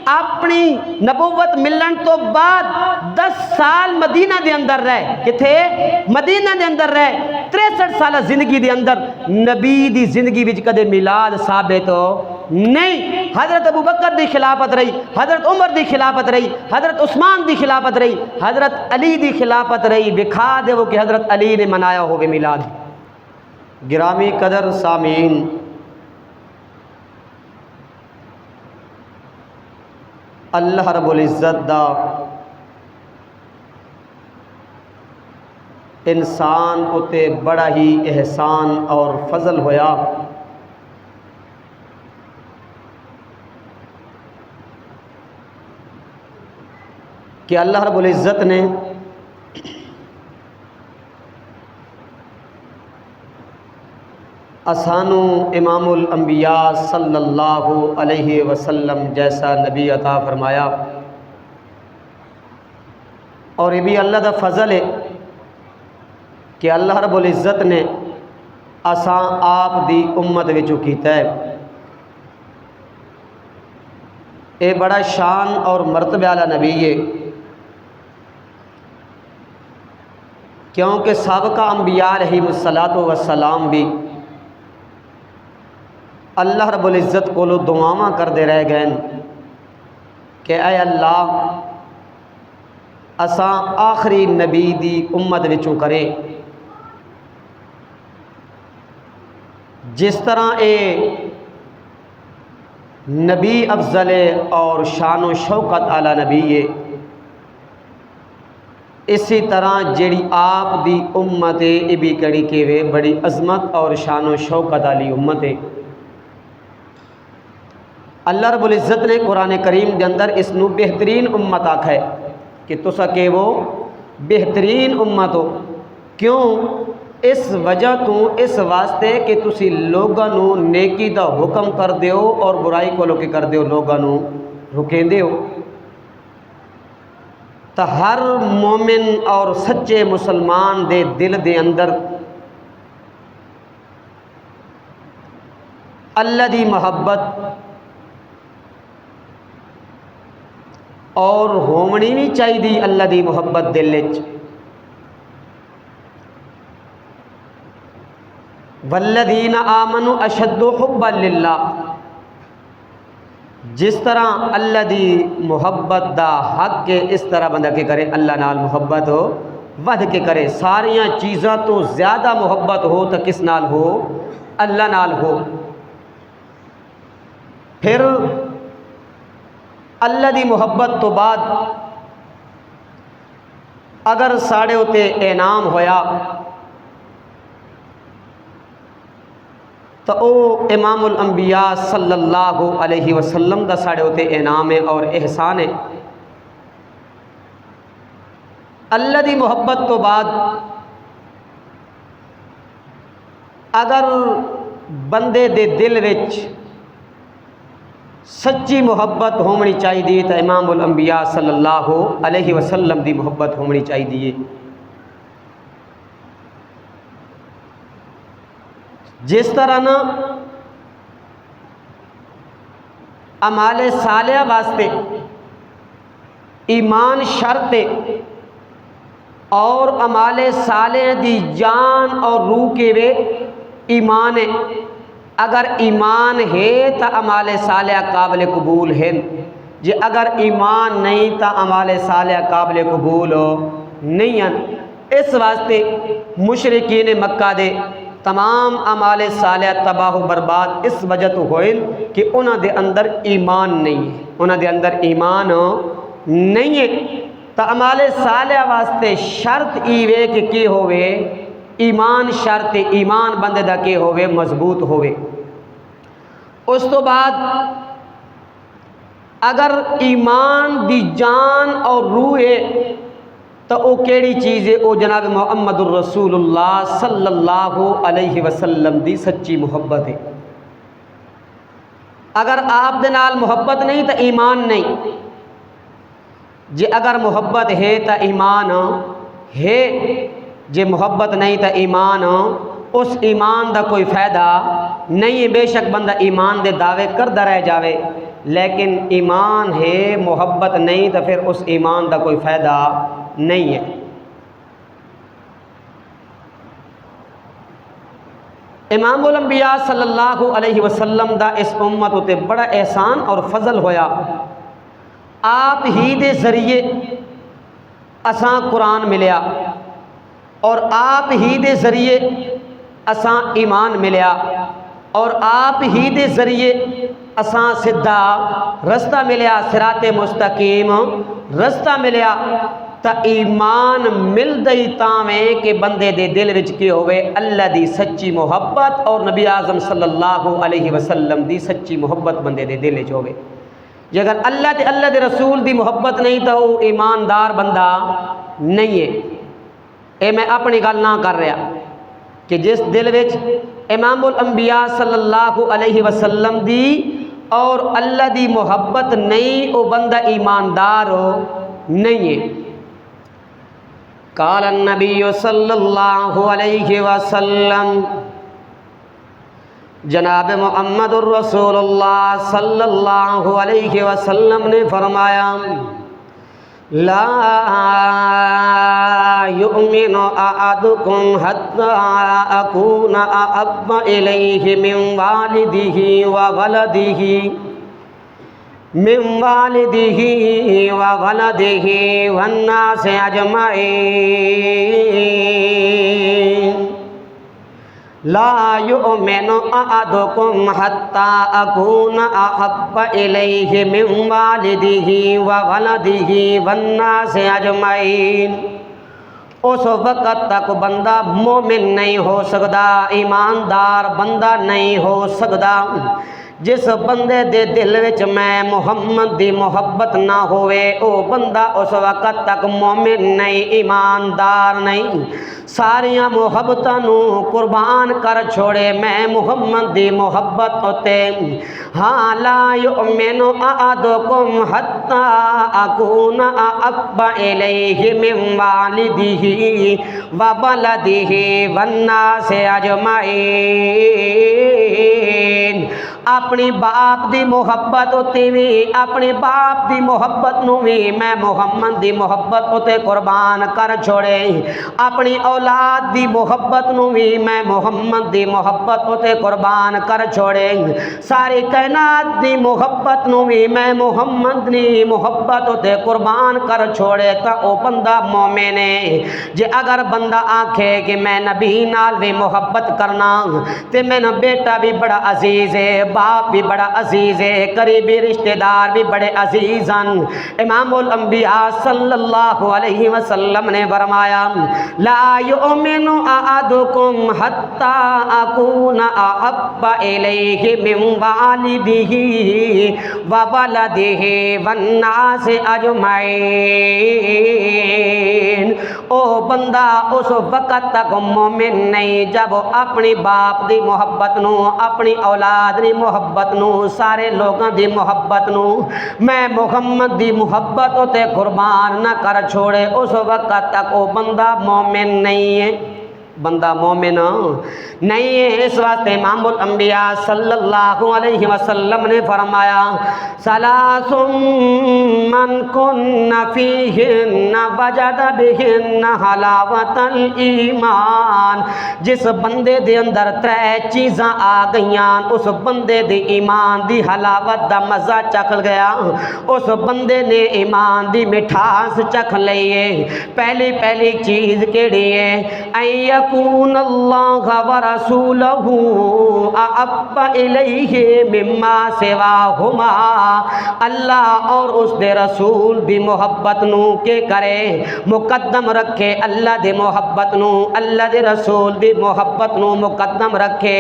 اپنی نبوت ملن تو بعد 10 سال مدینہ دے اندر رہے، کتھے مدینہ دے اندر رہے، 63 سالہ زندگی دے اندر نبی دی زندگی وچ کدے میلاد ثابت نہیں۔ حضرت ابو بکر دی خلافت رہی، حضرت عمر دی خلافت رہی، حضرت عثمان دی خلافت رہی، حضرت علی دی خلافت رہی، دکھا دے وہ کہ حضرت علی نے منایا ہوگے میلاد۔ گرامی قدر سامعین، اللہ رب العزت دا انسان اتے بڑا ہی احسان اور فضل ہویا کہ اللہ رب العزت نے اسانو امام الانبیاء صلی اللہ علیہ وسلم جیسا نبی عطا فرمایا، اور یہ بھی اللہ دا فضل ہے کہ اللہ رب العزت نے اسان آپ دی امت وچوں کیتا ہے۔ اے بڑا شان اور مرتبہ والا نبی ہے، کیونکہ سابقہ انبیاء علیہم السلام بھی اللہ رب العزت کو دعاواں کردے رہ گئے کہ اے اللہ اساں آخری نبی دی امت وچوں کرے، جس طرح اے نبی افضل اور شان و شوکت والا نبی ہے، اسی طرح جیڑی آپ دی امت ہے یہ بھی کڑی کہ وے بڑی عظمت اور شان و شوکت والی امت ہے۔ اللہ رب العزت نے قرآن کریم دے اندر اس نو بہترین امت آکھا ہے کہ تسا کہ وہ بہترین امت ہو، کیوں؟ اس وجہ تو اس واسطے کہ تسی لوگاں نو نیکی دا حکم کر دیو اور برائی کو لوکے کر دیو، لوگاں نو رکیں دیو۔ تا ہر مومن اور سچے مسلمان دے دل دے اندر اللہ دی محبت اور ہومنی بھی چاہی دی، اللہ دی محبت دل وچ۔ والذین آمنوا اشد حبا للہ، جس طرح اللہ دی محبت دا حق کے اس طرح بندہ کے کرے اللہ نال محبت ہو ود کے کرے، ساریاں چیزاں تو زیادہ محبت ہو تو کس نال ہو؟ اللہ نال ہو۔ پھر اللہ دی محبت تو بعد اگر ساڑے ہوتے انعام ہویا تو او امام الانبیاء صلی اللہ علیہ وسلم دا ساڑے ہوتے انعام ہے اور احسان ہے۔ اللہ دی محبت تو بعد اگر بندے دے دل وچ سچی محبت ہونی چاہیے تو امام الانبیاء صلی اللہ علیہ وسلم دی محبت ہونی چاہیے۔ جس طرح نا اعمال صالحہ واسطے ایمان شرط ہے اور اعمال صالحہ دی جان اور روح کے وے ایمان ہے۔ اگر ایمان ہے تو اعمال صالحہ قابل قبول ہے، جی اگر ایمان نہیں تو اعمال صالحہ قابل قبول نہیں ہیں۔ اس واسطے مشرکین مکہ دے تمام اعمال صالحہ تباہ و برباد اس وجہ تو ہوئے کہ انہاں دے اندر ایمان نہیں ہے، انہاں دے اندر ایمان نہیں ہے۔ تو اعمال صالحہ واسطے شرط ایوے کہ کی ہوئے؟ ایمان شرط، ایمان بندے دا کی ہوئے؟ مضبوط ہوئے۔ اس تو بعد اگر ایمان دی جان اور روح ہے تو او کیڑی چیز ہے؟ او جناب محمد الرسول اللہ صلی اللہ علیہ وسلم دی سچی محبت ہے۔ اگر آپ دے نال محبت نہیں تو ایمان نہیں، جی اگر محبت ہے تو ایمان ہے، جی محبت نہیں تو ایمان اس ایمان دا کوئی فائدہ نہیں ہے۔ بے شک بندہ ایمان دے دعوے کردہ رہ جاوے لیکن ایمان ہے محبت نہیں تو پھر اس ایمان کا کوئی فائدہ نہیں ہے۔ امام الانبیاء صلی اللہ علیہ وسلم دا اس امت اتے بڑا احسان اور فضل ہویا، آپ ہی دے ذریعے اساں قرآن ملیا اور آپ ہی دے ذریعے اساں ایمان ملیا اور آپ ہی دے ذریعے اساں سدھا رستہ ملیا، صراط مستقیم رستہ ملیا۔ تا ایمان مل دئی تاویں کہ بندے دے دل وچ کی ہوئے اللہ دی سچی محبت اور نبی اعظم صلی اللہ علیہ وسلم دی سچی محبت بندے دے دل وچ ہوئے۔ جے اگر اللہ دے رسول دی محبت نہیں تو وہ ایماندار بندہ نہیں ہے۔ اے میں اپنی گل نہ کر رہا کہ جس دل وچ امام الانبیاء صلی اللہ علیہ وسلم دی اور اللہ دی محبت نہیں، وہ بندہ ایماندار نہیں ہے۔ قال النبی صلی اللہ علیہ وسلم، جناب محمد الرسول اللہ صلی اللہ علیہ وسلم نے فرمایا، لا یؤمن احدکم حتی اکون احب الیہ من والدہ وولدہ والناس اجمعین، لا یؤمن احدکم حتی اکون احب الیہ من والدہ وولدہ والناس اجمعین۔ اس وقت تک بندہ مومن نہیں ہو سکتا، ایماندار بندہ نہیں ہو سکتا جس بندے دے دل وچ میں محمد دی محبت نہ ہوئے، او بندہ اس وقت تک مومن نہیں، ایماندار نہیں۔ ساریاں محبتاں نو قربان کر چھوڑے میں محمد دی محبت ہوتے۔ ہاں، لا یؤمن احدکم حتی اکون احب الیہ من والدہ وولدہ والناس اجمعین۔ اپنی باپ دی محبت ہوتی بھی، اپنی باپ دی محبت نو بھی میں محمد دی محبت ہوتے قربان کر چھوڑے، اپنی اولاد دی محبت نو بھی میں محمد دی محبت ہوتے قربان کر چھوڑے، ساری کائنات دی محبت نو بھی میں محمد دی محبت ہوتے قربان کر چھوڑے تا او بندہ مومن ہے۔ جے اگر بندہ آکھے کہ میں نبی نال بھی محبت کرنا تے میرا بیٹا بھی بڑا عزیز ہے، باپ بھی بڑا عزیز ہے، قریبی رشتہ دار بھی بڑے عزیز ہیں، امام الانبیاء صلی اللہ علیہ وسلم نے فرمایا، لا یؤمن احدکم حتی اکون احب الیہ من والدہ وولدہ والناس اجمعین۔ او بندہ اس وقت تک مومن نہیں جب اپنی باپ دی محبت نو، اپنی اولاد دی محبت نو، سارے لوگاں دی محبت نو میں محمد دی محبت ہوتے قربان نہ کر چھوڑے، اس وقت تک وہ بندہ مومن نہیں ہے، بندہ مومن نہیں ہے۔ اس واسطے امام الانبیاء صلی اللہ علیہ وسلم نے فرمایا، ثلاث من کن فیہن وجد بہن حلاوت الایمان۔ جس بندے دے اندر ترے چیزاں آ گئیاں، اس بندے دے ایمان دی حلاوت دا مزہ چکھ گیا، اس بندے نے ایمان دی مٹھاس چکھ لئیے۔ پہلی چیز کیڑی ہے؟ یکون اللہ ورسولہ احب الیہ مما سواہما، اللہ اور اس دے رسول دی محبت نو کے کرے مقدم رکھے، اللہ دی محبت نو، اللہ دے رسول دی محبت نو مقدم رکھے،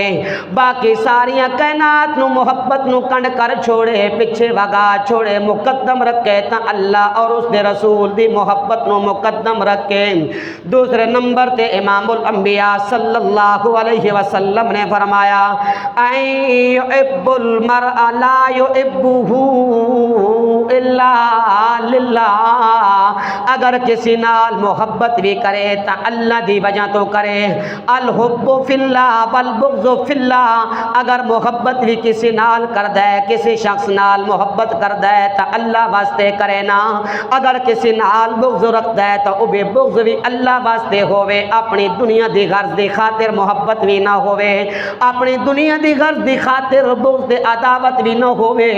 باقی ساریاں کائنات نو محبت نو کنڈ کر چھوڑے، پیچھے وگا چھوڑے، مقدم رکھے تا اللہ اور اس دے رسول دی محبت نو مقدم رکھے۔ دوسرے نمبر تے امام الانبیاء صلی اللہ علیہ وسلم نے فرمایا، یحب المرء لا یحبہ الا للہ، اگر کسی نال محبت بھی کرے تا اللہ دی وجہ تو کرے. الحب فی اللہ والبغض فی اللہ. اگر محبت بھی کسی نال کردا ہے, کسی شخص نال محبت کردا ہے تا اللہ واسطے کرے نا. اگر کسی نال بغض رکھدا ہے تا او بھی بغض بھی اللہ واسطے ہوے, اپنی دنیا دی غرض دی خاطر محبت بھی نہ ہوے, اپنی دنیا دی غرض دی خاطر بغض دی عداوت بھی نہ ہوے.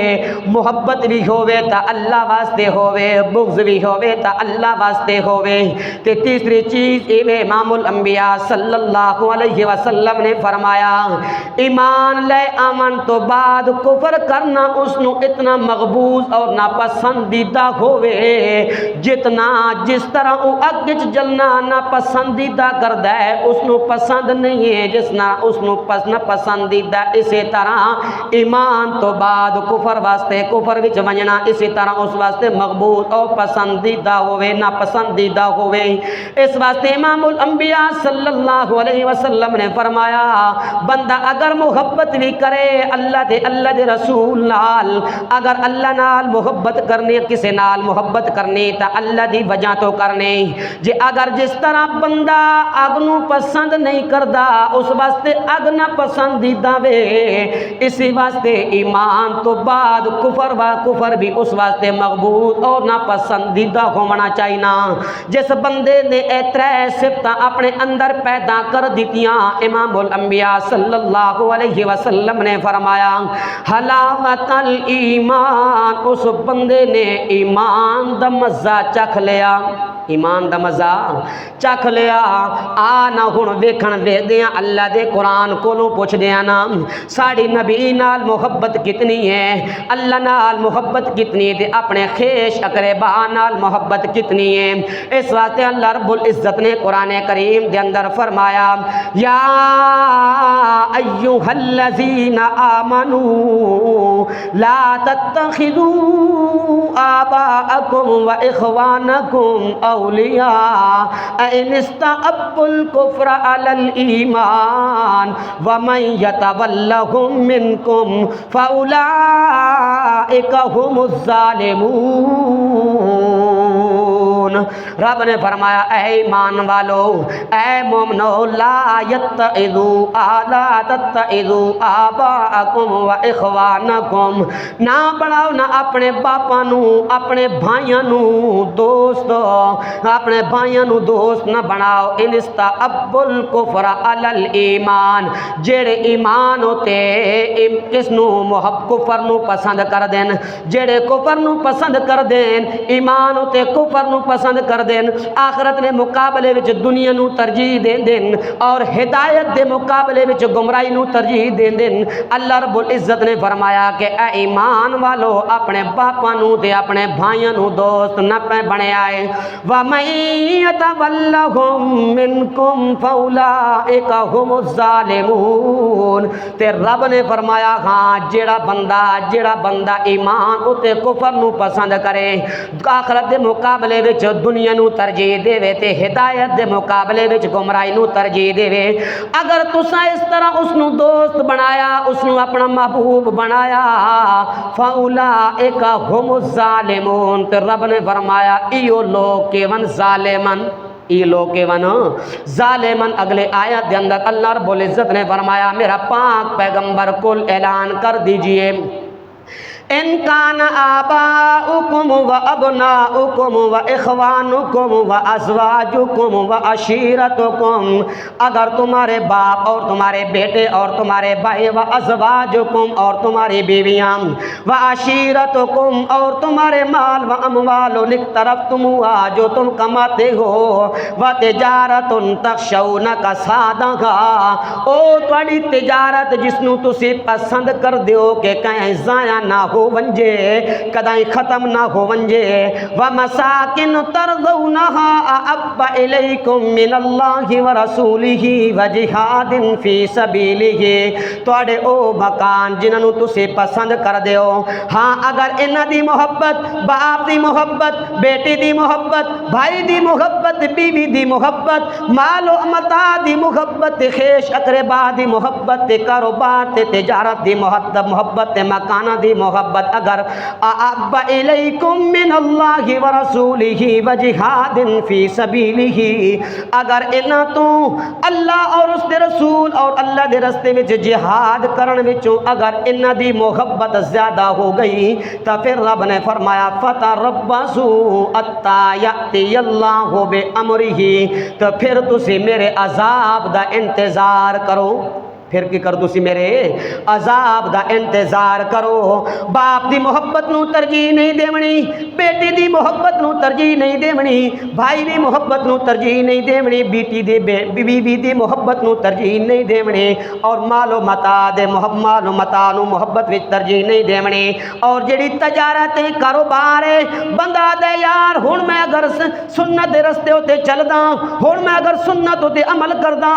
محبت بھی ہوے تا اللہ واسطے ہوے, بغض بھی ہوے تا اللہ واسطے ہوے. تے تیسری چیز امام الانبیاء صلی اللہ علیہ وسلم نے فرمایا, ایمان لے آمن تو بعد کفر کرنا اس نو اتنا مقبوض اور ناپسندیدہ ہوے جتنا جس طرح او اگ وچ جلنا ناپسندیدہ کردا ہے اس نو پسند نہیں ہے جس نہ اس نو پسندیدہ. اسی طرح ایمان تو بعد کفر واسطے کفر وچ ونجنا اسی طرح اس واسطے مقبوض اور پسندیدہ ہوے ناپسندیدہ ہوے. اس واسطے امام الانبیاء صلی اللہ علیہ وسلم نے فرمایا, بندہ اگر محبت بھی کرے اللہ دے رسول نال, اگر اللہ نال محبت کرنی, کسی نال محبت کرنی تا اللہ دی وجہ تو کرنی. جے اگر جس طرح بندہ اگ نو پسند نہیں کردا اس واسطے اگ نہ پسندیدہ وے, اسی واسطے ایمان تو بعد کفر بھی اس واسطے مقبول اور نہ پسندیدہ ہونا چاہیے. جس بندے نے اے ترے صفتاں اپنے اندر پیدا کر دیتیاں, امام الانبیاء صلی اللہ علیہ وسلم نے فرمایا حلاوت الایمان, اس بندے نے ایمان دا مزہ چکھ لیا, ایمان دا مزہ چکھ لیا. آنا ہن ویکھن ویدیاں اللہ دے قرآن کولوں پوچھ دیاں نا ساڑی نبی نال محبت کتنی ہے, اللہ نال محبت کتنی تے اپنے خیش اقربا نال محبت کتنی ہے. اس واسطے اللہ رب العزت نے قرآن کریم دے اندر فرمایا یا ایھا الذین آمنوا لا تتخذوا آباءکم و اخوانکم اولیاء ان استحبوا الکفر علی الایمان ومن یتولہم منکم فاولئک هم الظالمون. رب نے فرمایا اے ایمان والو, اے مومنو, لا تتخذوا آباءکم و اخوانکم, نہ بناؤ نہ اپنے باپاں نو اپنے بھائیاں نو دوست, اپنے بھائیاں نو دوست نہ بناؤ. ان استحبوا الکفر علی الایمان, جڑے ایمان ہوتے کس نو کفر نو پسند کر دین, جڑے کفر نو پسند کر دین, ایمان ہوتے کفر نو پسند کر دین, آخرت نے مقابلے وچ دنیا نو ترجیح دین دین اور ہدایت دے مقابلے وچ گمراہی نو ترجیح دین دین. اللہ رب العزت نے فرمایا کہ اے ایمان والو اپنے باپاں نو تے اپنے بھائیاں نو دوست نہ بنے آئے. وَمَن يَتَوَلَّهُم مِّنكُمْ فَأُولَٰئِكَ هُمُ الظَّالِمُونَ. تے رب نے فرمایا ہاں جیڑا بندہ ایمان اتے کفر نو پسند کرے, آخرت دے مقابلے وچ دنیا نو ترجیح دے وے تے ہدایت دے مقابلے وچ گمراہی نو ترجیح دے وے, اگر تساں اس طرح اس نو دوست بنایا, اس نو اپنا محبوب بنایا, فاولئک هم الظالمون. تے رب نے فرمایا ایو لوگ کے ون ظالمن, ای لوگ کے ون ظالمن. اگلے آیت دے اندر اللہ رب العزت نے فرمایا میرا پاک پیغمبر کل اعلان کر دیجئے ان کان آباؤکم و ابناؤکم و اخوانکم و ازواجکم و عشیرتکم, اگر تمہارے باپ اور تمہارے بیٹے اور تمہارے بھائی, و ازواجکم اور تمہاری بیویاں, و عشیرتکم اور تمہارے مال, و اموال اقترفتموها جو تم کماتے ہو, و تجارت تخشون کسادها او تھوڑی تجارت جس نو تسی پسند کر دیو کہ کہیں ضائع نہ ہو ونجے, کدائیں ختم نہ ہو ونجے, وَمَسَاكِنُ تَرْضَوْنَهَا أَحَبَّ إِلَيْكُم مِّنَ اللَّهِ وَرَسُولِهِ وَجِهَادٍ فِي سَبِيلِهِ. توڑے او مکان جنہاں نو تسی پسند کر دیو, ہاں اگر انہاں دی محبت, باپ دی محبت, بیٹی دی محبت, بھائی دی محبت, بیوی دی محبت, مال و متاع دی محبت, خیش اقربا دی محبت, کاروبار تے تجارت دی محبت, مکانہ دی محبت, اگر احب علیکم من اللہ ورسولہ وجہاد فی سبیلہ، اگر انہاں تو اللہ اور اس دے رسول اور اللہ دے رستے وچ جہاد کرن وچوں اگر انہاں دی محبت زیادہ ہو گئی تو پھر رب نے فرمایا فتربصوا حتی یأتی اللہ بامرہ، تو پھر تسی میرے عذاب دا انتظار کرو، پھر کی کر تسی میرے عذاب دا انتظار کرو۔ باپ دی محبت نو ترجیح نہیں دیونی، بیٹی دی محبت نو ترجیح نہیں دیونی، بھائی دی محبت نو ترجیح نہیں دیونی، بیٹی دی بیوی دی محبت نو ترجیح نہیں دیونی، اور مال و متاع دے مال و متاع نو محبت وچ ترجیح نہیں دیونی، اور جڑی تجارت کاروبار ہے بندہ دے یار ہن میں اگر سنت دے رستے تے چلدا، ہن میں اگر سنت تے عمل کردا،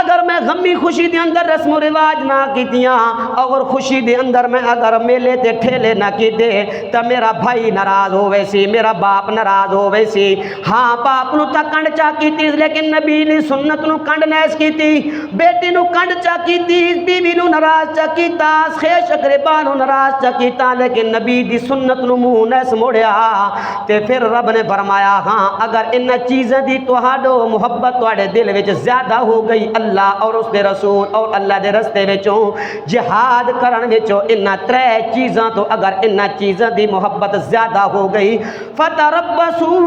اگر میں غمی خوشی دے اندر رسم و رواج نہ کیتیاں، اگر خوشی دے اندر میں اگر میلے تے ٹھیلے نہ کیتے تو میرا بھائی ناراض ہوئے سی، میرا باپ ناراض ہوئے سی۔ ہاں باپ نو تا کنڈ چا کیتی لیکن نبی نے سنت نو کنڈ نیس کیتی، بیٹی نو کنڈ چا کیتی، بیوی نو ناراض چا کیتا، خیش اقربا نو ناراض چا کیتا، لیکن نبی دی سنت نو منہ نیس موڑیا۔ تے پھر رب نے فرمایا ہاں اگر ان چیزیں دی تہاڈو محبت تہاڈے دل وچ زیادہ ہو گئی اللہ اور اس دے رسول اور اللہ دے رستے وچوں جہاد کرن وچوں انہاں ترے چیزاں تو اگر انہاں چیزاں دی محبت زیادہ ہو گئی فتربصوا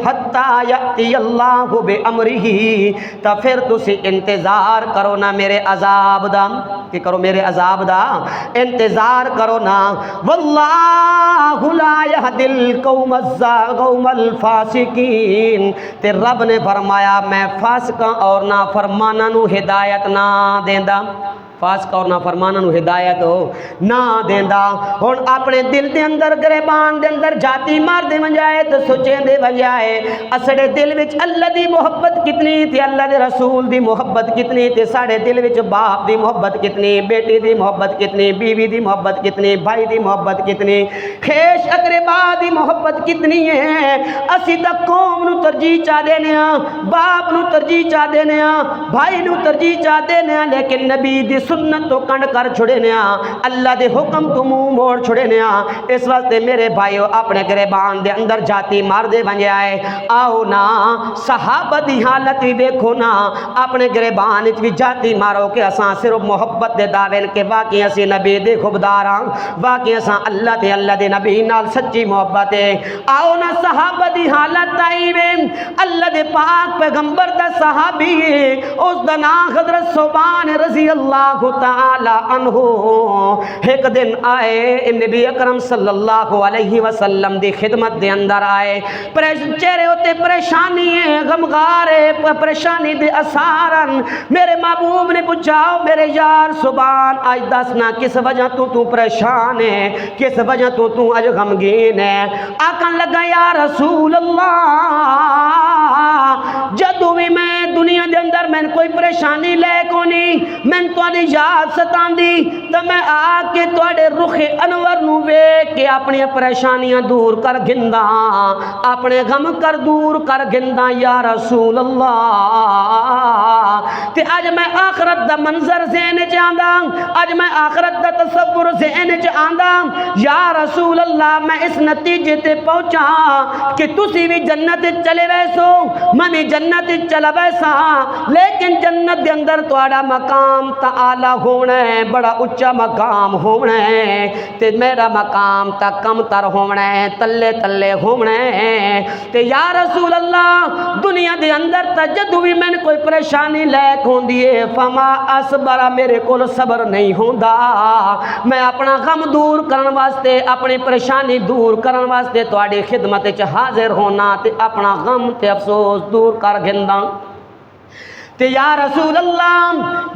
حتی یأتی اللہ بامرہ، تو پھر تسی انتظار کرو نا میرے عذاب دا، کہ کرو میرے عذاب دا انتظار کرو نا۔ واللہ لا یہدی القوم الفاسقین، تے رب نے فرمایا میں فاسقاں اور نافرماناں نو ہدایت نہ دیندا، فاسق اور نافرماناں نو ہدایت نہ دیندا۔ ہن اپنے دل دے اندر گریبان دے اندر جاتی مار دے بجائے تے سوچیں دے بجائے اسڑے دل وچ اللہ دی محبت کتنی تے اللہ دے رسول دی محبت کتنی تے ساڈے دل وچ باپ دی محبت کتنی، بیٹی دی محبت کتنی، بیوی دی محبت کتنی، بھائی دی محبت کتنی، خیش اقربا دی محبت کتنی ہے۔ اسی تا قوم نو ترجیح چا دینے ہاں، باپ نو ترجیح چا دینے ہاں، بھائی نو ترجیح چا دینے ہاں، لیکن نبی دی سنت تو کنڈ کر چھڑے نیا، اللہ دے حکم تو منہ موڑ چھڑے نیا۔ اس واسطے میرے بھائیو اپنے گریبان دے اندر جاتی مار دے بن جائے، آؤ نا صحابہ دی حالت بھی دیکھو نا، اپنے گریبان وچ بھی جاتی مارو کہ اساں صرف محبت دے دعوے کہ واقعی اسی نبی دے خبردار ہاں، واقعی اساں اللہ تے اللہ دے نبی نال سچی محبت ہے۔ آؤ نا صحابہ دی حالت آئی وے، اللہ دے پاک پیغمبر دا صحابی ہے، اس دا نام حضرت ثوبان رضی اللہ تعالی عنہ، ایک دن آئے نبی اکرم صلی اللہ علیہ وسلم دی خدمت دے اندر آئے، چہرے ہوتے پریشانی ہے، غمگار ہے، پریشانی دے اثارن۔ میرے محبوب نے پوچھا میرے یار ثوبان آج دسنا کس وجہ تو پریشان ہے، کس وجہ تو آج غمگین ہے؟ آکن لگا یا رسول اللہ جدو بھی میں دنیا دے اندر میں کوئی پریشانی لے کو نہیں، میں تواڈی یاد ستاندی تو میں آ کے تواڈے رخ انور نو ویکھ کے اپنی پریشانیاں دور کر گھندا، اپنے غم کر دور کر گھندا یا رسول اللہ۔ تے اج میں آخرت دا منظر ذہن وچ آندا، اج میں آخرت دا تصور ذہن وچ آندا، یا رسول اللہ میں اس نتیجے تے پہنچا کہ تسی بھی جنت چلے ویسو، میں بھی جنت چلا ویسا، لیکن جنت دے اندر تواڈا مقام تعالی ہونا ہے، بڑا اچا مقام ہونا ہے، تے میرا مقام تا کم تر ہونا ہے، تلے تلے ہونا ہے۔ تے یا رسول اللہ دنیا دے اندر تا جدو بھی میں کوئی پریشانی لے ہوندی ہے فما اصبر، میرے کول صبر نہیں ہوندا، میں اپنا غم دور کرن واسطے اپنی پریشانی دور کرن واسطے تواڈی خدمت وچ حاضر ہونا تے اپنا غم تے افسوس دور کر گھندا۔ تے یا رسول اللہ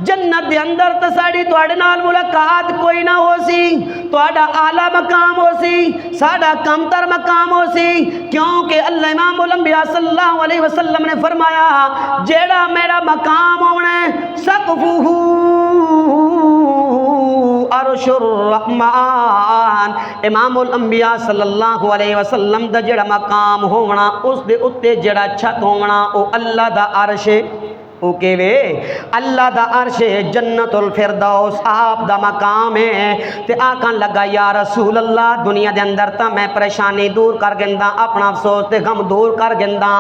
جنت دے اندر تے ساڈی تواڈے نال ملاقات کوئی نہ ہو سی، تواڈا اعلیٰ مقام ہو سی، ساڈا کم تر مقام ہو سی، کیونکہ اللہ امام الانبیاء صلی اللہ علیہ وسلم نے فرمایا جیڑا میرا مقام ہونا ہے سقفہ عرش الرحمن، امام الانبیاء صلی اللہ علیہ وسلم دا جڑا مقام ہونا اس دے اتے جڑا چھت ہونا او اللہ دا عرش، او کہ وے اللہ دا عرش جنت الفردوس آپ دا مقام ہے تے آکھن لگا یا رسول اللہ دنیا دے اندر تا میں پریشانی دور کر گندا اپنا افسوس تے غم دور کر گندا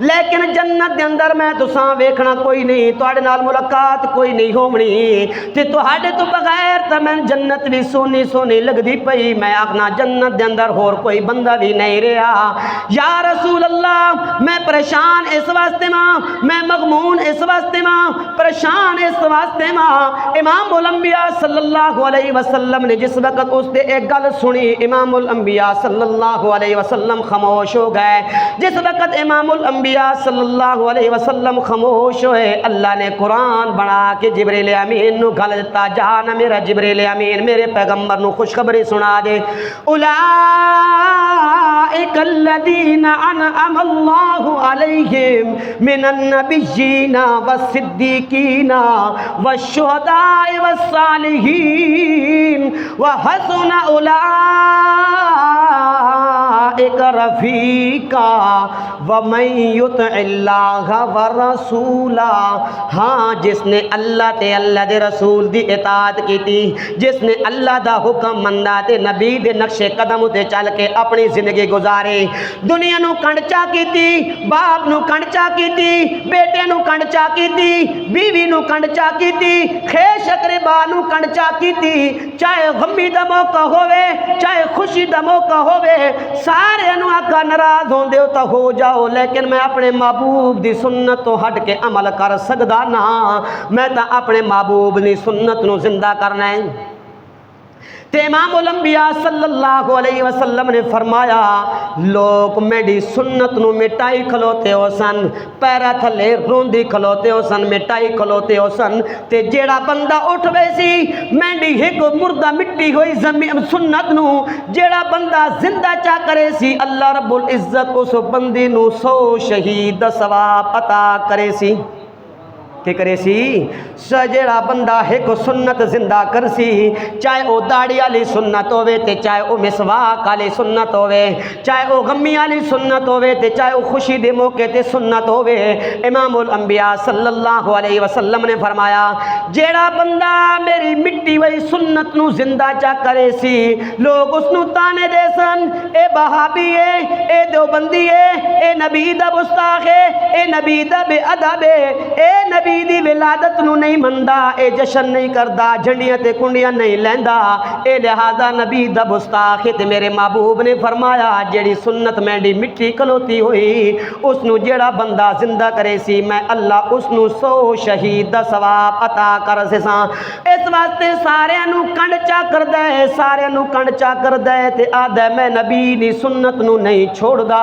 لیکن جنت دے اندر میں تساں ویکھنا کوئی نہیں تواڈے نال ملاقات کوئی نہیں ہونی تے تواڈے تو بغیر تا میں جنت بھی سونی سونی لگدی پئی میں آکھنا جنت دے اندر ہور کوئی بندہ بھی نہیں رہا یا رسول اللہ میں پریشان اس واسطے ماں میں مغمون اس واسطے ماں پریشان اس واسطے ماں امام الانبیاء صلی اللہ علیہ وسلم نے جس وقت اس نے ایک گل سنی امام الانبیاء صلی اللہ علیہ وسلم خاموش ہو گئے جس وقت امام الانبیاء صلی اللہ علیہ وسلم خاموش ہوئے اللہ نے قرآن بنا کے جبریل امین نو گل دتا جانا میرا جبریل امین میرے پیغمبر نو خوشخبری سنا دے اولئک الذین انعم اللہ علیہم من النبیین والصدیقین والشہداء والصالحین وحسن اولئک رفیقا ومن یطع اللہ والرسولا ہاں جس نے اللہ تے اللہ دے رسول دی اطاعت کی تھی جس نے اللہ دا حکم مندا تے نبی دے نقش قدم تے چل کے اپنی زندگی گزارے دنیا نو کنڈچا کیتی باپ نو کنڈچا کیتی بیٹے نو کنڈچا کیتی بیوی نو کنڈچا کیتی خیش اقربا نو کنڈچا کیتی چاہے غمی دا موقع ہوئے چاہے خوشی دا موقع ہوئے سارے نو آقا ناراض ہوندے ہو تا ہو جاؤ لیکن میں اپنے محبوب دی سنت تو ہٹ کے عمل کر سکدا نا میں تا اپنے محبوب دی سنت نو زندہ کرنا ہے تے امام الانبیاء صلی اللہ علیہ وسلم نے فرمایا لوگ میری سنت نو مٹائی کھلوتے ہو سن پیرا تھلے روندی کھلوتے ہو سن مٹائی کھلوتے ہو سن تے جیڑا بندہ اٹھ ویسی میری ایک مردہ مٹی ہوئی زمین سنت نو جیڑا بندہ زندہ چا کرے سی اللہ رب العزت اس بندی نو 100 شہید ثواب عطا کرے سی کہ کرے سی جیڑا بندہ ایک سنت زندہ کر سی چاہے او داڑھی والی سنت ہوئے تے چاہے او مسواک والی سنت ہوئے چاہے او غمی والی سنت ہوئے تے چاہے او خوشی دے موقع تے سنت ہوئے امام الانبیاء صلی اللہ علیہ وسلم نے فرمایا جیڑا بندہ میری مٹی وہی سنت نو زندہ چا کرے سی لوگ اس نو تانے دے سن اے بہابی ہے اے دیوبندی ہے اے نبی دا گستاخ ہے اے نبی دا بے ادب ہے اے نبی دی ولادت نو نہیں مندا اے جشن نہیں کردا جھنڈیاں تے کنڈیاں نہیں لیندا اے لہذا نبی دا گستاخ تے میرے محبوب نے فرمایا جیڑی سنت میری مٹی کلوتی ہوئی اس نو جیڑا بندہ زندہ کرے سی میں اللہ اس نو 100 شہید دا ثواب عطا کر ساں اس واسطے سارے نو کنڈ چا کردا ہے سارے نو کنڈ چا کردا ہے تے آدھا میں نبی دی سنت نو نہیں چھوڑدا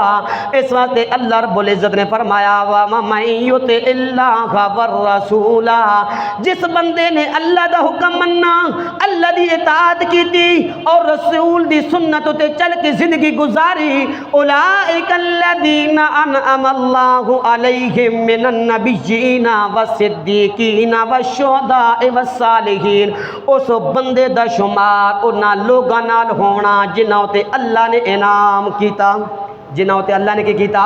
اس واسطے اللہ رب العزت نے فرمایا وَمَن يُطِعِ اللَّهَ رسولہ جس بندے نے اللہ دا حکم مننا اللہ دی اطاعت کی تھی اور رسول دی سنت تے چل کے زندگی گزاری اولئک الذین انعم اللہ علیہم من النبیین والصدیقین والشہداء والصالحین اس بندے دا شمار انہاں لوگاں نال ہونا جنہاں تے اللہ نے انعام کیتا جنہوں تے اللہ نے کی کیتا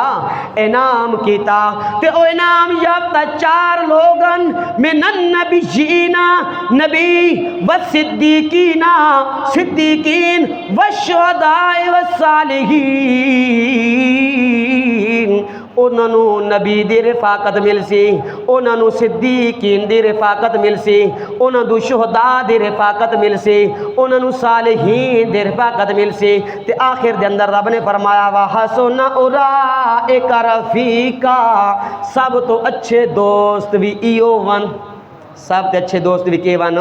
انعام کیتا تے او انعام یافتہ 4 لوگن من النبیین نبی والصدیقین صدیقین والشہداء والصالحین انہوں نبی دی رفاقت مل سی انہوں صدیقین دی رفاقت مل سی انہوں شہداء دی رفاقت مل سی انہوں صالحین دی رفاقت مل سی تے آخر دے اندر رب نے فرمایا وَحَسُنَ أُولَئِكَ رَفِيقًا سب تو اچھے دوست بھی ایو ون سب تے اچھے دوست بھی کے ون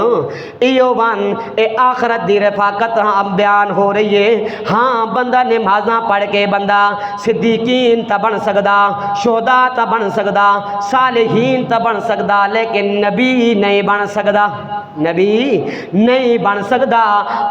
ایو ون اے آخرت دی رفاقت ہاں بیان ہو رہی ہے ہاں بندہ نمازاں پڑھ کے بندہ صدیقین تا بن سکدا شہداء تا بن سکدا صالحین تا بن سکدا لیکن نبی نہیں بن سکدا نبی نہیں بن سکدا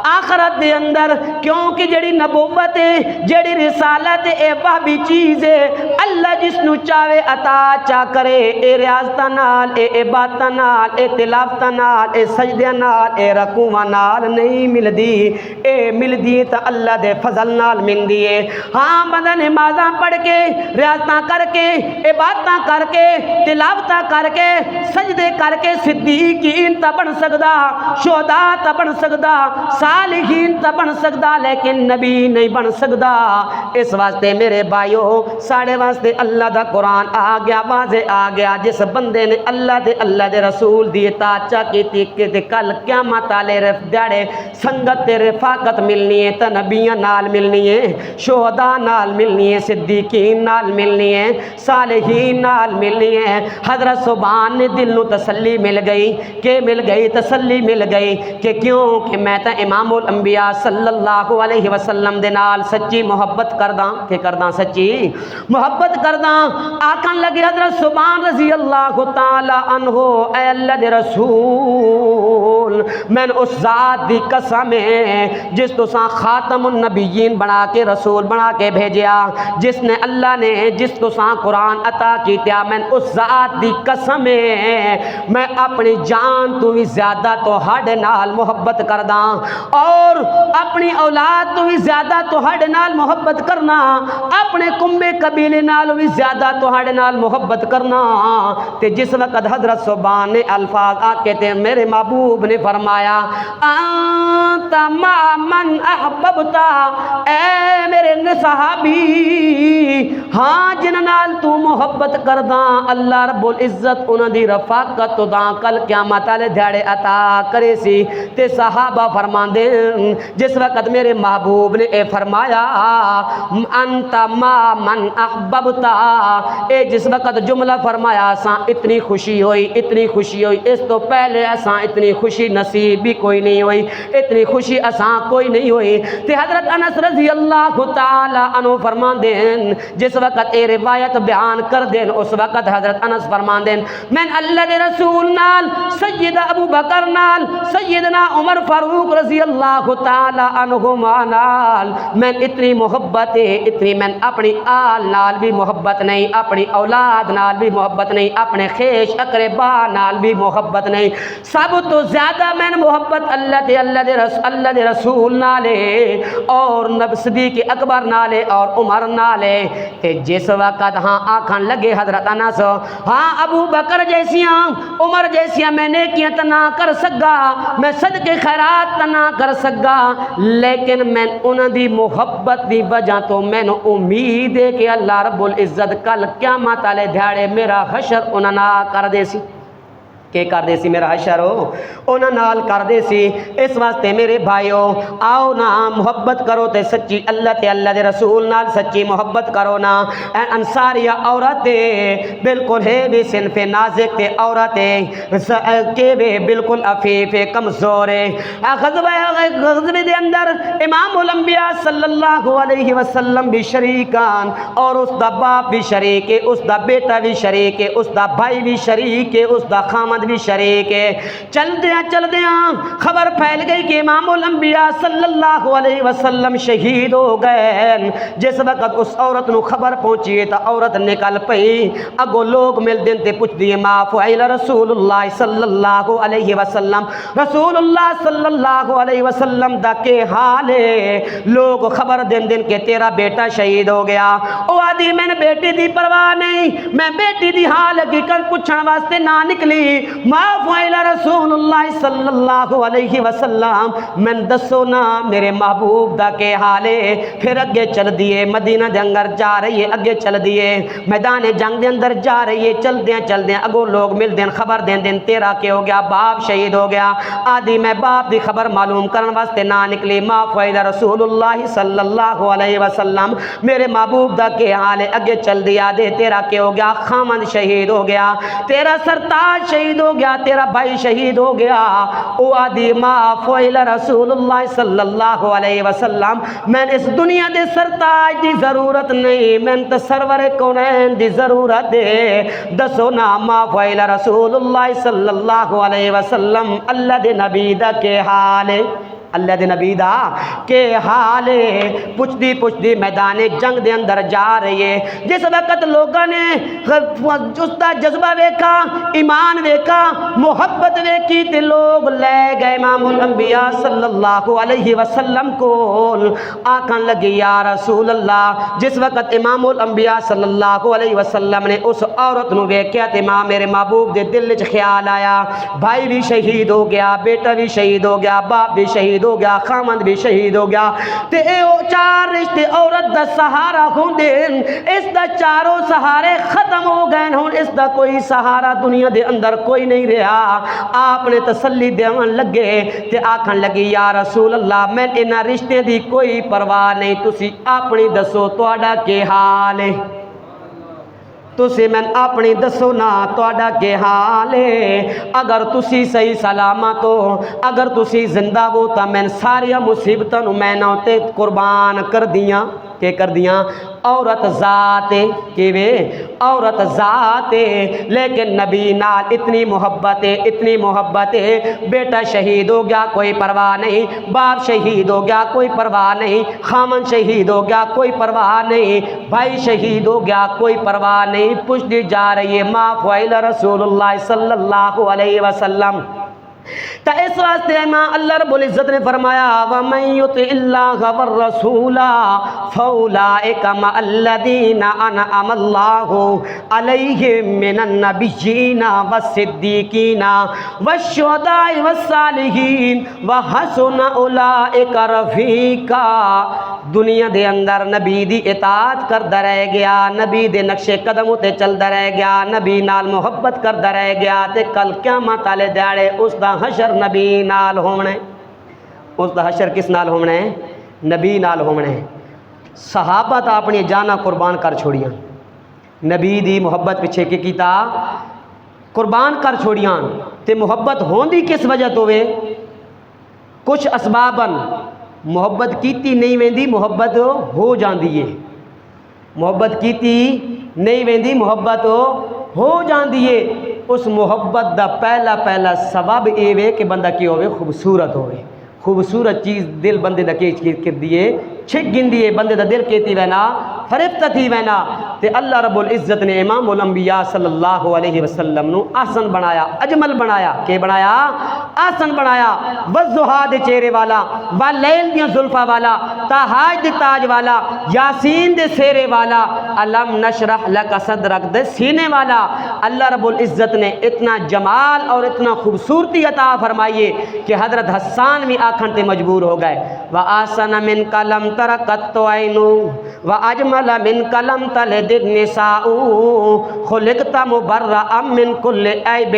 آخرت دے اندر، کیونکہ جڑی نبوت ہے جڑی رسالت اے وہ بھی چیز ہے اللہ جس نو چاہے عطا چا کرے، اے ریاضتاں نال، اے عبادتاں نال، اے تلاوتاں نال، اے سجدیاں نال، اے رکوعاں نال نہیں ملدی، اے ملدی تا اللہ دے فضل نال ملدی ہے۔ ہاں بندہ نمازاں پڑھ کے، ریاضتاں کر کے، عبادتاں کر کے، تلاوتاں کر کے، سجدے کر کے صدیقین تا بن سکدا، شہداء تا بن سکدا، صالحین تا بن سکدا، لیکن نبی نہیں بن سکدا۔ اس واسطے میرے بھائیو ساڑے واسطے اللہ دا قرآن آ گیا، واضح آ گیا، جس بندے نے اللہ دے رسول دی اطاعت کیتی کہ کل قیامت والے دیہڑے سنگت تے رفاقت ملنی ہے، تے نبیاں نال ملنی ہے، شہداء نال ملنی ہے، صدیقین نال ملنی ہے، صالحین نال ملنی ہے۔ حضرت سبحان نے دل نو تسلی مل گئی، کہ مل گئی تسلی مل گئی کہ کیوں کہ میں تا امام الانبیاء صلی اللہ علیہ وسلم دے نال سچی محبت کرداں، کہ کرداں سچی محبت کرداں۔ آکھن لگے حضرت سبحان رضی اللہ تعالی عنہ، اے اللہ دے رسول میں اس ذات دی قسم ہے جس تو سا خاتم النبیین بنا کے رسول بنا کے بھیجیا، جس نے اللہ نے جس تو سا قرآن عطا کیتیا، میں اس ذات دی قسم ہے میں اپنی جان تو بھی زیادہ تو ہڈ نال محبت کرداں، اور اپنی اولاد تو بھی زیادہ تو ہڈ نال محبت کرنا، اپنے کمبے قبیلے نال بھی زیادہ تو ہڈ نال محبت کرنا۔ تے جس وقت حضرت سبحان نے الفاظ آکے تے میرے محبوب نے فرمایا انت مع من احببتا، اے میرے صحابی ہاں جن نال تو محبت کرداں اللہ رب العزت انہاں دی رفاقت تو داں کل قیامت والے دیہڑے عطا کرے سی۔ تے صحابہ فرماندے جس وقت میرے محبوب نے اے فرمایا انت مع من احببتا، اے جس وقت جملہ فرمایا اساں اتنی خوشی ہوئی، اتنی خوشی ہوئی، اس تو پہلے اساں اتنی خوشی نصیب بھی کوئی نہیں ہوئی، اتنی خوشی اساں کوئی نہیں ہوئی۔ تے حضرت انس رضی اللہ تعالی عنہ فرماندے جس وقت اے روایت بیان کر دین اس وقت حضرت انس فرماندے میں اللہ دے رسول نال، سیدہ ابو بکر نال، سیدنا عمر فاروق رضی اللہ تعالی عنہما نال میں اتنی محبت ہے، اتنی میں اپنی آل نال بھی محبت نہیں، اپنی اولاد نال بھی محبت نہیں، اپنے خیش اقربا نال بھی محبت نہیں، سب تو زیادہ میں محبت اللہ دے رسول نالے اور نبی صدیق اکبر نالے اور عمر نالے۔ تے جس وقت ہاں آکھن لگے حضرت انس ہاں ابو بکر جیسیاں عمر جیسیاں میں نیکیاں تنا کر سکا، میں صدقے خیرات تنا کر سکا، لیکن میں انہاں دی محبت دی وجہ تو میں نے امید ہے کہ اللہ رب العزت کل قیامت والے دیہڑے میرا حشر انہاں نال کر دے سی، کہ کر دے سی میرا حشر انہاں نال کر دے سی۔ اس واسطے میرے بھائیو آؤ نا محبت کرو تے سچی اللہ تے اللہ دے رسول نال سچی محبت کرو نا۔ انصاریہ عورت بالکل ہے بھی صنف نازک تے عورت کے بھی بالکل عفیف کمزور ہے۔ غزوے دے اندر امام الانبیاء صلی اللہ علیہ وسلم بھی شریکان، اور اس دا باپ بھی شریک ہے، اس دا بیٹا بھی شریک ہے، اس دا بھائی بھی شریک ہے، اس دا خامد بھی شریک ہے۔ چلدیاں خبر پھیل گئی کہ امام الانبیاء صلی اللہ علیہ وسلم شہید ہو گئے۔ جس وقت اس عورت نو خبر پہنچی تا عورت نکل پئی، اگو لوگ مل دین تے پوچھ دیے ما فعل رسول اللہ صلی اللہ علیہ وسلم، رسول اللہ صلی اللہ علیہ وسلم دا کے حال ہے؟ لوگ خبر دین کہ تیرا بیٹا شہید ہو گیا۔ او آدھی میں نے بیٹی دی پرواہ نہیں، میں بیٹی دی حال حقیقت پوچھن واسطے نہ نکلی، ما فعل رسول اللہ صلی اللہ علیہ وسلم، میں دسو نا میرے محبوب دا کے حالے۔ پھر اگے چل دیے، مدینہ دے اندر جا رہی ہے، اگے چل دیے میدان جنگ دے اندر جا رہی ہے، چل دیاں اگو لوگ مل دین خبر دین تیرا کے ہو گیا، باپ شہید ہو گیا۔ آدھی میں باپ دی خبر معلوم کرن واسطے نہ نکلی، ما فعل رسول اللہ صلی اللہ علیہ وسلم، میرے محبوب دا کے حالے۔ اگے چل دیا دے تیرا کے ہو گیا، خامد شہید ہو گیا، تیرا سرتاج شہید شہید ہو گیا، تیرا بھائی شہید ہو گیا۔ او آدی ما فعل رسول اللہ صلی اللہ علیہ وسلم، میں اس دنیا دے سرتاج دی ضرورت نہیں، میں تے سرور کونین دی ضرورت ہے۔ دسو نا ما فعل رسول اللہ صلی اللہ علیہ وسلم، اللہ دے نبی دا کے حال ہے، اللہ دے نبی دا کہ حال پچھتی پچھتی میدان جنگ دے اندر جا رہی ہے۔ جس وقت لوگوں نے اس دا جذبہ ویکھا، ایمان ویکھا، محبت ویکھی تے لوگ لے گئے امام الانبیاء صلی اللہ علیہ وسلم کو، آکھن لگے یا رسول اللہ۔ جس وقت امام الانبیاء صلی اللہ علیہ وسلم نے اس عورت نو ویکھیا تے ماں میرے محبوب دے دل وچ خیال آیا، بھائی بھی شہید ہو گیا، بیٹا بھی شہید ہو گیا، باپ بھی شہید ہو گیا، خامند بھی شہید ہو گیا، تے اے چار رشتے عورت دا سہارا ہوندے، اس دا چاروں سہارے ختم ہو گئے، ہن اس دا کوئی سہارا دنیا دے اندر کوئی نہیں رہا۔ آپ نے تسلی دیون لگے تے آکھن لگی یا رسول اللہ میں انہاں رشتے دی کوئی پرواہ نہیں، تسی اپنی دسو تہاڈا کی حال ہے، تسی میں اپنی دسو نا تہاڈا کی حال ہے۔ اگر تسی صحیح سلامت ہو، اگر تسی زندہ ہو تا میں ساری مصیبتاں نو میں نہ تے قربان کر دیاں، کہ کر دیاں۔ عورت ذات کہ وے عورت ذات لیکن نبی نال اتنی محبت ہے، اتنی محبت ہے، بیٹا شہید ہو گیا کوئی پرواہ نہیں، باپ شہید ہو گیا کوئی پرواہ نہیں، خامن شہید ہو گیا کوئی پرواہ نہیں، بھائی شہید ہو گیا کوئی پرواہ نہیں، پوچھتی جا رہی ہے ما فعل رسول اللہ صلی اللہ علیہ وسلم۔ تا اس واسطے اللہ رب العزت نے فرمایا وَمَن يُطِعِ اللَّهَ وَالرَّسُولَ فَأُولَٰئِكَ مَعَ الَّذِينَ أَنْعَمَ اللَّهُ عَلَيْهِم مِّنَ النَّبِيِّينَ وَالصِّدِّيقِينَ وَالشُّهَدَاءِ وَالصَّالِحِينَ وَحَسُنَ أُولَٰئِكَ رَفِیقًا۔ دنیا دے اندر نبی دی اطاعت کردا رہ گیا، نبی دے نقش قدم تے چلدا رہ گیا، نبی نال محبت کردا رہ گیا، تے کل قیامت والے دیہڑے اس دا حشر نبی نال ہونا ہے، اس دا حشر کس نال ہونا ہے؟ نبی نال ہونا ہے۔ صحابہ تا اپنی جانا قربان کر چھوڑیاں، نبی دی محبت پیچھے کی کیتا قربان کر چھوڑیاں، تے محبت ہوندی کس وجہ تو وے؟ کچھ اسباباً محبت کیتی نہیں ویندی، محبت ہو جاندی ہے، محبت کیتی نہیں ویندی، محبت ہو جاندی ہے۔ اس محبت دا پہلا سبب یہ وے کہ بندہ کی ہوئے خوبصورت ہوئے، خوبصورت چیز دل بندے دا کیچ کر دیئے چھک گندیے، بندے دا دل کیتی وینا فرفتہ تھی وینا، تے اللہ رب العزت نے امام الانبیاء صلی اللہ علیہ وسلم نو آسن بنایا، اجمل بنایا، کہ بنایا؟ آسن بنایا، والضحیٰ دے چہرے والا، واللیل دیاں زلفہ والا، تاہاج دے تاج والا، یاسین دے سیرے والا، علم نشرح لک صدرک دے سینے والا۔ اللہ رب العزت نے اتنا جمال اور اتنا خوبصورتی عطا فرمائیے کہ حضرت حسان بھی آنکھن تے مجبور ہو گئے۔ وَآسَنَ مِنْكَ لَمْ تَرَ قَطُّ عَيْنٌ وَأَجْمَلَ مِنْكَ لَمْ تَلِدِ النِّسَاءُ خُلِقْتَ مُبَرَّأً مِنْ كُلِّ عَيْبٍ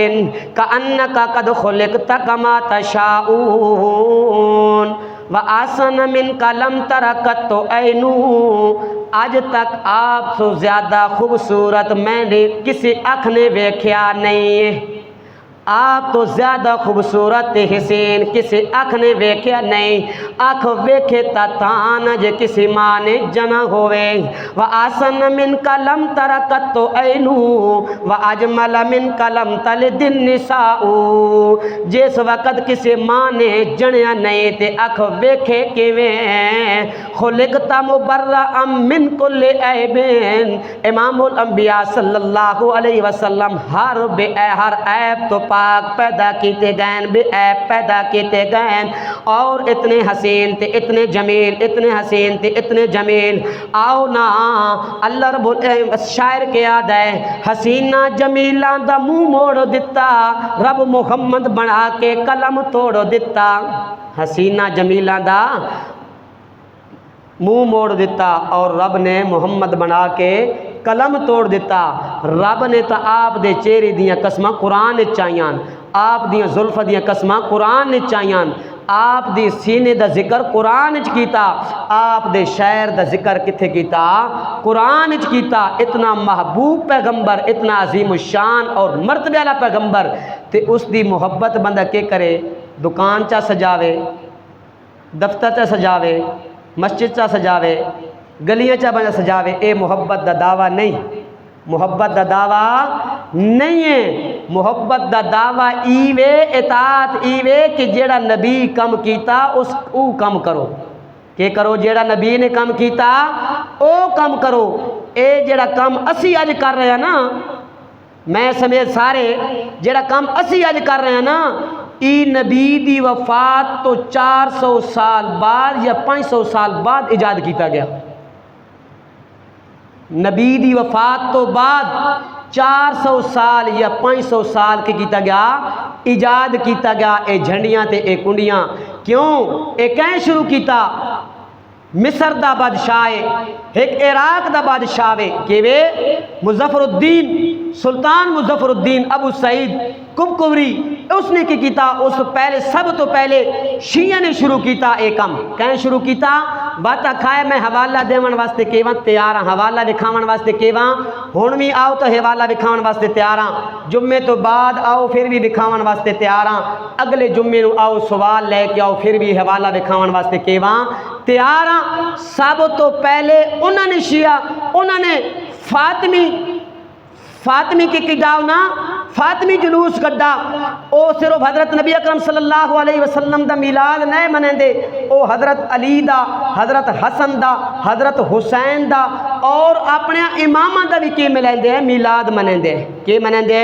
كَأَنَّكَ قَدْ خُلِقْتَ كَمَا تَشَاءُ وَآسَنَ مِنْكَ لَمْ تَرَ قَطُّ عَيْنٌ۔ آج تک آپ سے زیادہ خوبصورت میں نے کسی آنکھ نے ویکھیا نہیں ہے، آپ تو زیادہ خوبصورت حسین کسی آنکھ نے ویکھیا نہیں، آنکھ ویکھے تا تان جے کسی ماں نے جنا ہوئے۔ وَآسَنَ مِنْكَ لَمْ تَرَ قَطُّ عَيْنٌ وَأَجْمَلَ مِنْكَ لَمْ تَلِدِ النِّسَاءُ۔ جس وقت کسی ماں نے جنیا نہیں تے آنکھ ویکھے کیویں، خُلِقْتَ مُبَرَّأً مِنْ كُلِّ عَيْبٍ۔ امام الانبیاء صلی اللہ علیہ وسلم ہر عیب تو پاک پیدا کیتے گئے، بے عیب پیدا کیتے گئے، اور اتنے حسین تے اتنے جمیل، اتنے حسین تے اتنے جمیل۔ آؤ نا اللہ رب شاعر کے یاد ہے، حسینہ جمیلہ دا منہ موڑ دتا، رب محمد بنا کے قلم توڑ دتا۔ حسینہ جمیلہ دا منہ موڑ دیتا اور رب نے محمد بنا کے قلم توڑ دیتا۔ رب نے تو آپ دے چہرے دیاں قسماں قرآن چاہیاں، آپ دیاں زلف دیاں قسماں قرآن چاہیاں، آپ دی سینے دا ذکر قرآن چ کیتا، آپ دے شعر دا ذکر کتھے کیتا؟ قرآن چ کیتا۔ اتنا محبوب پیغمبر، اتنا عظیم الشان اور مرتبہ والا پیغمبر تے اس دی محبت بندہ کے کرے، دکان چا سجاوے، دفتر چا سجاوے، مسجد چا سجاوے، گلیاں چا بندہ سجاوے، اے محبت دا دعویٰ نہیں، محبت دا دعویٰ نہیں ہے۔ محبت دا دعویٰ ایوے، اطاعت ایوے کہ جیڑا نبی کم کیتا اس او کم کرو، کہ کرو جیڑا نبی نے کم کیتا او کم کرو۔ اے جیڑا کم اسی اج کر رہے ہیں نا، میں سمیت سارے جیڑا کم اسی اج کر رہے ہیں نا، ای نبی دی وفات تو 400 سال بعد یا 500 سال بعد ایجاد کیتا گیا۔ نبی دی وفات تو بعد 400 سال یا 500 سال کے کیتا گیا، ایجاد کیتا گیا اے جھنڈیاں تے اے کنڈیاں۔ کیوں؟ اے کہیں شروع کیتا؟ مصر دا بادشاہ ایک عراق دا بادشاہ کہ وے مظفر الدین، سلطان مظفر الدین ابو سعید کبکوری، اس نے کی کیتا؟ اس پہلے سب تو پہلے شیعہ نے شروع کیتا اے کم۔ کہیں شروع کیتا؟ بات کھائے میں حوالہ دیون واسطے کیواں تیار ہاں، حوالہ دکھاون واسطے کیواں ہن بھی آؤ تو حوالہ دکھاون واسطے تیار ہاں، جمعے تو بعد آؤ پھر بھی دکھاون واسطے تیار ہاں، اگلے جمعے نو آؤ سوال لے کے آؤ پھر بھی حوالہ دکھاون واسطے کیواں تیار ہاں۔ سب تو پہلے انہوں نے شیعہ، انہوں نے فاطمی کی کڈاؤ نا، فاطمی جلوس کڈا، او صرف حضرت نبی اکرم صلی اللہ علیہ وسلم دا میلاد نہیں منیں دے، او حضرت علی دا، حضرت حسن دا، حضرت حسین دا اور اپنے امامہ دا بھی کی ملیں دے میلاد منیں دے، کی منیں دے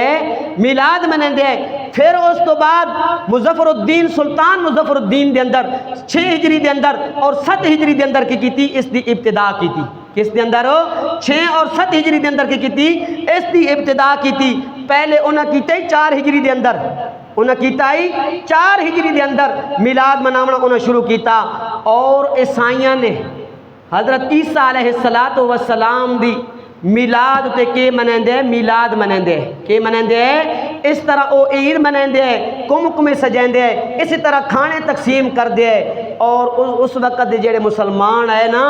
میلاد منیں دے۔ پھر اس تو بعد مظفر الدین، سلطان مظفر الدین دے اندر 6 ہجری دے اندر اور 7 ہجری دے اندر کی تھی اس دی ابتدا کی تھی، کس دے اندر 6 اور 7 ہجری دے اندر کی تھی اس دی ابتدا کی تھی۔ پہلے انہاں کیتا ہی 4 ہجری دے اندر، انہاں کیتا ہی 4 ہجری دے اندر میلاد مناونا انہاں شروع کیتا۔ اور عیسائیاں نے حضرت عیسیٰ علیہ السلام دی میلاد تے کے منیں دے، میلاد منیں دے، کے منیں دے اس طرح او عید منیں دے، کم سجیں دے، اسی طرح کھانے تقسیم کر دے۔ اور اس وقت جڑے مسلمان آئے نا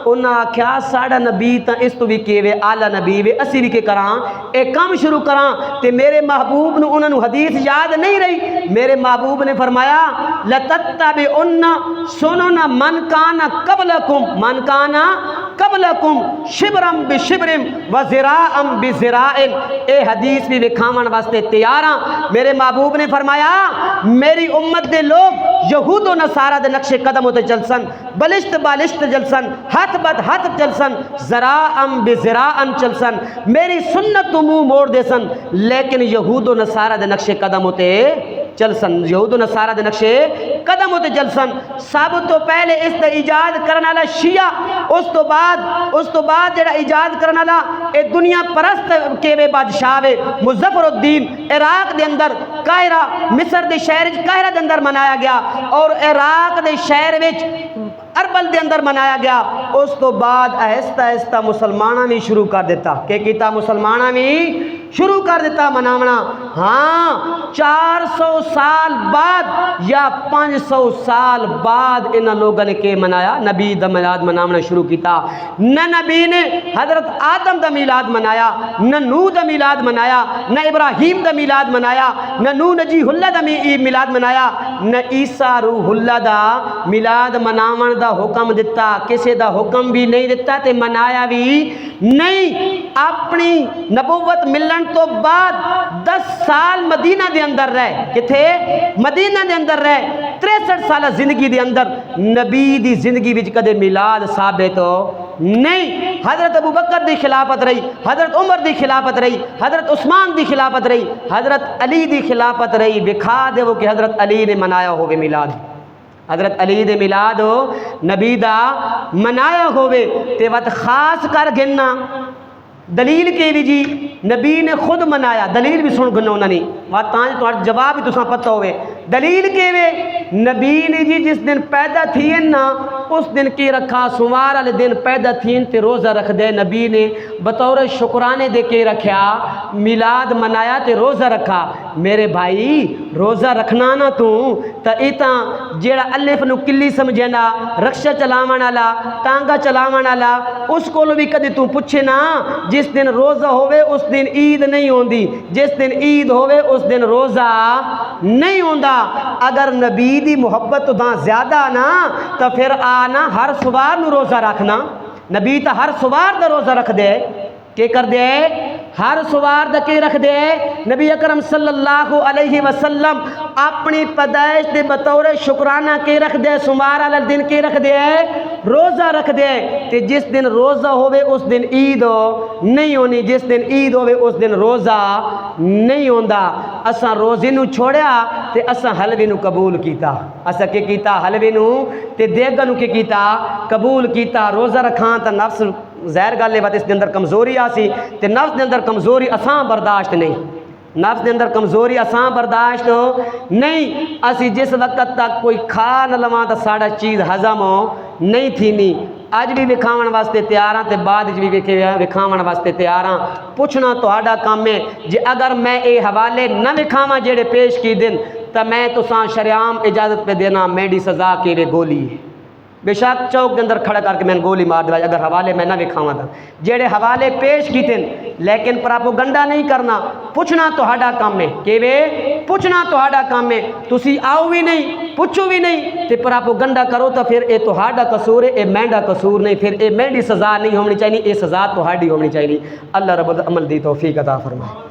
انہاں آکھیا ساڑا نبی تا اس تو بھی کیوے آلہ نبی وے، اسی بھی کے کراں اے کام شروع کراں۔ تے میرے محبوب نے انہاں نو حدیث یاد نہیں رہی، میرے محبوب نے فرمایا لَتَتَّبِعُنَّ سُنَنَ مَنْ كَانَ قَبْلَكُمْ مَنْ كَانَ قَبْلَكُمْ شِبْرًا بِشِبْرٍ وَذِرَاعًا بِذِرَاعٍ۔ اے حدیث بھی دکھاون واسطے تیار ہاں۔ میرے محبوب نے فرمایا میری امت دے لوگ یہود و نصارہ دے نقش قدم ہوتے چلسن، بلشت بالشت چلسن، ہاتھ بد ہاتھ چلسن، ذراعًا بذراعًا چلسن، میری سنت تو منہ موڑ دے سن، لیکن یہود و نصارہ دے نقش قدم ہوتے چلسن، یہود و نصارہ دے نقش قدم ہوتے چلسن۔ سب تو پہلے اس دا ایجاد کرنے والا شیعہ، اس تو بعد جڑا ایجاد کرنے والا اے دنیا پرست کے وے بادشاہ وے مظفر الدین، عراق دے اندر قاہرہ، مصر دے شہر قاہرہ دے اندر منایا گیا اور عراق دے شہر وچ اربل دے اندر منایا گیا۔ اس تو بعد آہستہ آہستہ مسلمانہ بھی شروع کر دیتا، کہ کیتا مسلمانہ بھی شروع کر دیتا مناونا۔ ہاں 400 سال بعد یا 500 سال بعد انہاں لوگوں نے کہ منایا نبی دا میلاد مناونا شروع کیتا۔ نہ نبی نے حضرت آدم دا میلاد منایا، نہ نوح دا میلاد منایا، نہ ابراہیم دا میلاد منایا، نہ نوح نجیح اللہ دا میلاد منایا، نہ عیسیٰ روح اللہ دا میلاد مناون دا حکم دیتا، کسے دا حکم بھی نہیں دیتا تے منایا بھی نہیں۔ اپنی نبوت ملن تو بعد 10 سال مدینہ دے اندر رہے، کتھے مدینہ دے اندر رہے، 63 سالہ زندگی دے اندر نبی دی زندگی وچ کدے میلاد ثابت ہو نہیں۔ حضرت ابو بکر دی خلافت رہی، حضرت عمر دی خلافت رہی، حضرت عثمان دی خلافت رہی، حضرت علی دی خلافت رہی۔ دکھا دے وہ کہ حضرت علی نے منایا ہوگے میلاد، حضرت علی دے میلاد ہو نبی دا منایا ہوئے تے وقت خاص کر گننا دلیل کے بھی جی نبی نے خود منایا، دلیل بھی سن گنو نہیں وقت تانج تو جواب بھی تساں پتہ ہوئے دلیل کے وے نبی نے جی جس دن پیدا تھی نا اس دن کی رکھا، سوار والے دن پیدا تھی تے روزہ رکھ دے، نبی نے بطور شکرانے دے کے رکھیا، میلاد منایا تے روزہ رکھا۔ میرے بھائی روزہ رکھنا نا تو ایتاں جیڑا الف نو کلی سمجھے نا، رکشہ چلاون والا، ٹانگا چلاون والا، اس کو بھی کدی تو پوچھے نا جس دن روزہ ہوئے اس دن عید نہیں ہوندی، جس دن عید ہوئے اس دن روزہ نہیں ہوندا۔ اگر نبی دی محبت تو داں زیادہ نا تو پھر آنا ہر سوار نو روزہ رکھنا، نبی تا ہر سوار دا روزہ رکھ دے، کہ کر دے ہر سوار دا کی رکھ دے۔ نبی اکرم صلی اللہ علیہ وسلم اپنی پیدائش دے بطور شکرانہ کی رکھ دے، سوار والے دن کی رکھ دے، روزہ رکھ دے، تے جس دن روزہ ہوئے اس دن عید نہیں ہونی، جس دن عید ہوئے اس دن روزہ نہیں ہوندا۔ اساں روزے نو چھوڑیا تے اساں حلوے نو قبول کیتا، اساں کی کیتا حلوے نو تے دیگا نو کی کیتا قبول کیتا۔ روزہ رکھاں تا نفس ظاہر گل ہے اس دے اندر کمزوری آسی تے نفس دے اندر کمزوری اساں برداشت نہیں، نفس دے اندر کمزوری اساں برداشت نہیں۔ اسی جس وقت تک کوئی کھا نہ لواں تا ساڑا چیز ہضم نہیں تھینی۔ اج بھی وکھاون واسطے تیار ہاں تے بعد بھی وکھاون واسطے تیار ہاں۔ پوچھنا تہاڈا کام ہے، جے اگر میں اے حوالے نہ وکھاواں جڑے پیش کی دن تا میں تساں شریعام اجازت پہ دینا میری سزا کے لئے گولی ہے، بے شک چوک کے اندر کھڑا کر کے میں گولی مار دیا اگر حوالے میں نہ وکھاواں تھا جڑے حوالے پیش کیتے، لیکن پراپوگنڈا نہیں کرنا۔ پوچھنا تہاڈا کام ہے، کہ وے پوچھنا تہاڈا کام ہے، تسی آؤ بھی نہیں پوچھو بھی نہیں تے پراپوگنڈا کرو تو پھر اے تہاڈا قصور ہے، اے میںڈا قصور نہیں، پھر اے میںڈی سزا نہیں ہونی چاہیے، اے سزا تہاڈی ہونی چاہیے۔ اللہ رب العزت عمل دی توفیق عطا فرمائے۔